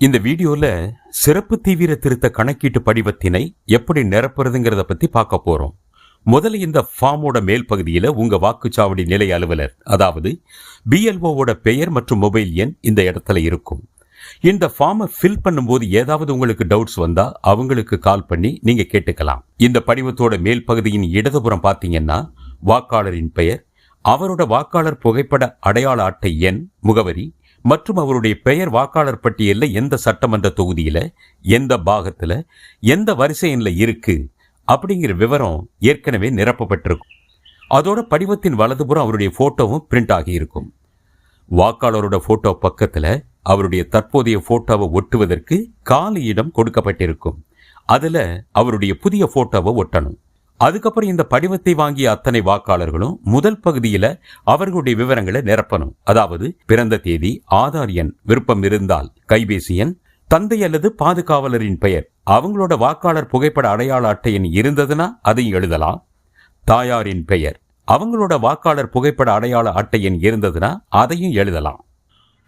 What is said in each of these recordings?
இந்த வீடியோல சிறப்பு தீவிர திருத்த கணக்கீட்டு படிவத்தினை எப்படி நிரப்புறதுங்கிறத பத்தி பார்க்க போறோம். முதல்ல இந்த ஃபார்மோட மேல் பகுதியில உங்க வாக்குச்சாவடி நிலை அலுவலர், அதாவது BLOவோட பெயர் மற்றும் மொபைல் எண் இந்த இடத்துல இருக்கும். இந்த ஃபார்மை ஃபில் பண்ணும்போது ஏதாவது உங்களுக்கு டவுட்ஸ் வந்தா அவங்களுக்கு கால் பண்ணி நீங்க கேட்டுக்கலாம். இந்த படிவத்தோட மேல் பகுதியின் இடதுபுறம் பார்த்தீங்கன்னா வாக்காளரின் பெயர், அவரோட வாக்காளர் புகைப்பட அடையாள அட்டை எண், முகவரி மற்றும் அவருடைய பெயர் வாக்காளர் பட்டியலில் எந்த சட்டமன்ற தொகுதியில, எந்த பாகத்துல, எந்த வரிசை எண்ணில் இருக்கு அப்படிங்கிற விவரம் ஏற்கனவே நிரப்பப்பட்டிருக்கும். அதோட படிவத்தின் வலதுபுறம் அவருடைய போட்டோவும் பிரிண்ட் ஆகி இருக்கும். வாக்காளரோட போட்டோ பக்கத்துல அவருடைய தற்போதைய போட்டோவை ஒட்டுவதற்கு காலி இடம் கொடுக்கப்பட்டிருக்கும். அதுல அவருடைய புதிய போட்டோவை ஒட்டணும். அதுக்கப்புறம் இந்த படிவத்தை வாங்கிய அத்தனை வாக்காளர்களும் முதல் பகுதியில அவர்களுடைய விவரங்களை நிரப்பணும். அதாவது பிறந்த தேதி, ஆதார் எண், விருப்பம் இருந்தால் கைபேசி எண், தந்தை அல்லது பாதுகாவலரின் பெயர், அவங்களோட வாக்காளர் புகைப்பட அடையாள அட்டை எண் இருந்ததுன்னா அதையும் எழுதலாம். தாயாரின் பெயர், அவங்களோட வாக்காளர் புகைப்பட அடையாள அட்டை எண் இருந்ததுன்னா அதையும் எழுதலாம்.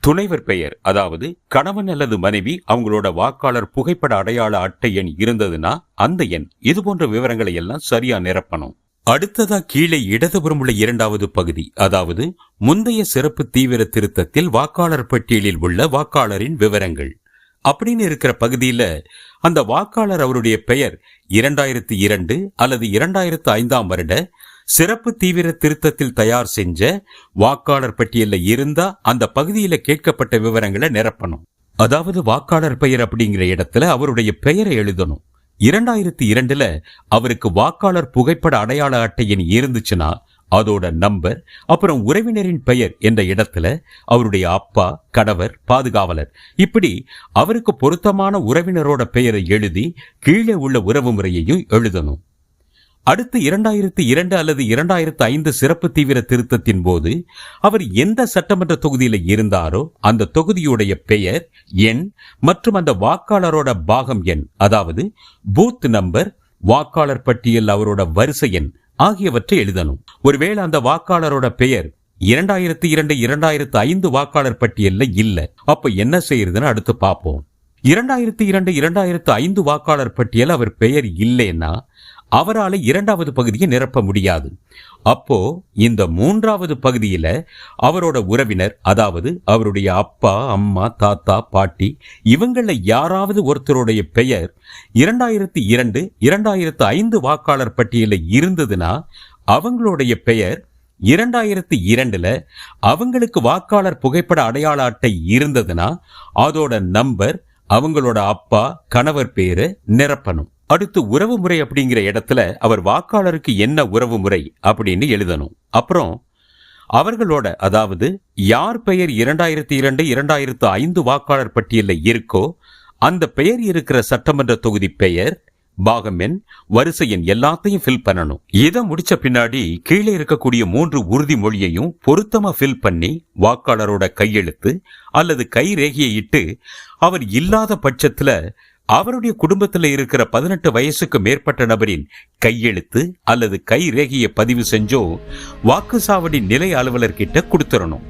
துணைவர் பெயர், அதாவது கணவன் அல்லது மனைவி அவங்களோட வாக்காளர் புகைப்பட அடையாள அட்டை எண் இருந்ததுன்னா அந்த எண், இது போன்ற விவரங்களை எல்லாம் சரியா நிரப்பணும். அடுத்ததா கீழே இடதுபுறம் உள்ள இரண்டாவது பகுதி, அதாவது முந்தைய சிறப்பு தீவிர திருத்தத்தில் வாக்காளர் பட்டியலில் உள்ள வாக்காளரின் விவரங்கள் அப்படின்னு இருக்கிற பகுதியில அந்த வாக்காளர் அவருடைய பெயர் 2002 அல்லது 2005 வருட சிறப்பு தீவிர திருத்தத்தில் தயார் செஞ்ச வாக்காளர் பட்டியலில் இருந்தா அந்த பகுதியில கேட்கப்பட்ட விவரங்களை நிரப்பணும். அதாவது வாக்காளர் பெயர் அப்படிங்கிற இடத்துல அவருடைய பெயரை எழுதணும். 2002ல அவருக்கு வாக்காளர் புகைப்பட அடையாள அட்டை எண் இருந்துச்சுன்னா அதோட நம்பர், அப்புறம் உறவினரின் பெயர் என்ற இடத்துல அவருடைய அப்பா, கணவர், பாதுகாவலர், இப்படி அவருக்கு பொருத்தமான உறவினரோட பெயரை எழுதி கீழே உள்ள உறவு முறையையும் எழுதணும். அடுத்து 2002 அல்லது 2005 சிறப்பு தீவிர திருத்தத்தின் போது அவர் எந்த சட்டமன்ற தொகுதியில இருந்தாரோ அந்த தொகுதியுடைய பெயர், எண் மற்றும் அந்த வாக்காளரோட பாகம் எண், அதாவது பூத் நம்பர், வாக்காளர் பட்டியல் அவரோட வரிசை எண் ஆகியவற்றை எழுதணும். ஒருவேளை அந்த வாக்காளரோட பெயர் 2002 2005 வாக்காளர் பட்டியல்ல இல்ல, அப்ப என்ன செய்யறதுன்னு அடுத்து பார்ப்போம். 2002 2005 வாக்காளர் பட்டியல் அவர் பெயர் இல்லைன்னா அவரால் இரண்டாவது பகுதியை நிரப்ப முடியாது. அப்போ இந்த மூன்றாவது பகுதியில அவரோட உறவினர், அதாவது அவருடைய அப்பா, அம்மா, தாத்தா, பாட்டி, இவங்கள யாராவது ஒருத்தருடைய பெயர் 2002 2005 வாக்காளர் பட்டியலில் இருந்ததுன்னா அவங்களுடைய பெயர் 2002ல அவங்களுக்கு வாக்காளர் புகைப்பட அடையாள அட்டை இருந்ததுன்னா அதோட நம்பர், அவங்களோட அப்பா, கணவர் பேரு நிரப்பணும். அடுத்து உறவு முறை அப்படிங்கிற இடத்துல அவர் வாக்காளருக்கு என்ன உறவு முறை அப்படின்னு எழுதணும். அப்புறம் அவர்களோட, அதாவது யார் பெயர் 2002 2005 வாக்காளர் பட்டியலில் இருக்கோ அந்த பெயர் இருக்கிற சட்டமன்ற தொகுதி பெயர், பாகம் எண், வரிசை எண் எல்லாத்தையும் ஃபில் பண்ணணும். இதை முடிச்ச பின்னாடி கீழே இருக்கக்கூடிய 3 உறுதிமொழியையும் பொருத்தமா ஃபில் பண்ணி வாக்காளரோட கையெழுத்து அல்லது கை ரேகையை இட்டு, அவர் இல்லாத பட்சத்துல அவருடைய குடும்பத்தில் இருக்கிற 18 வயசுக்கு மேற்பட்ட நபரின் கையெழுத்து அல்லது கை ரேகையை பதிவு செஞ்சோ வாக்குச்சாவடி நிலை அலுவலர்கிட்ட கொடுத்துடணும்.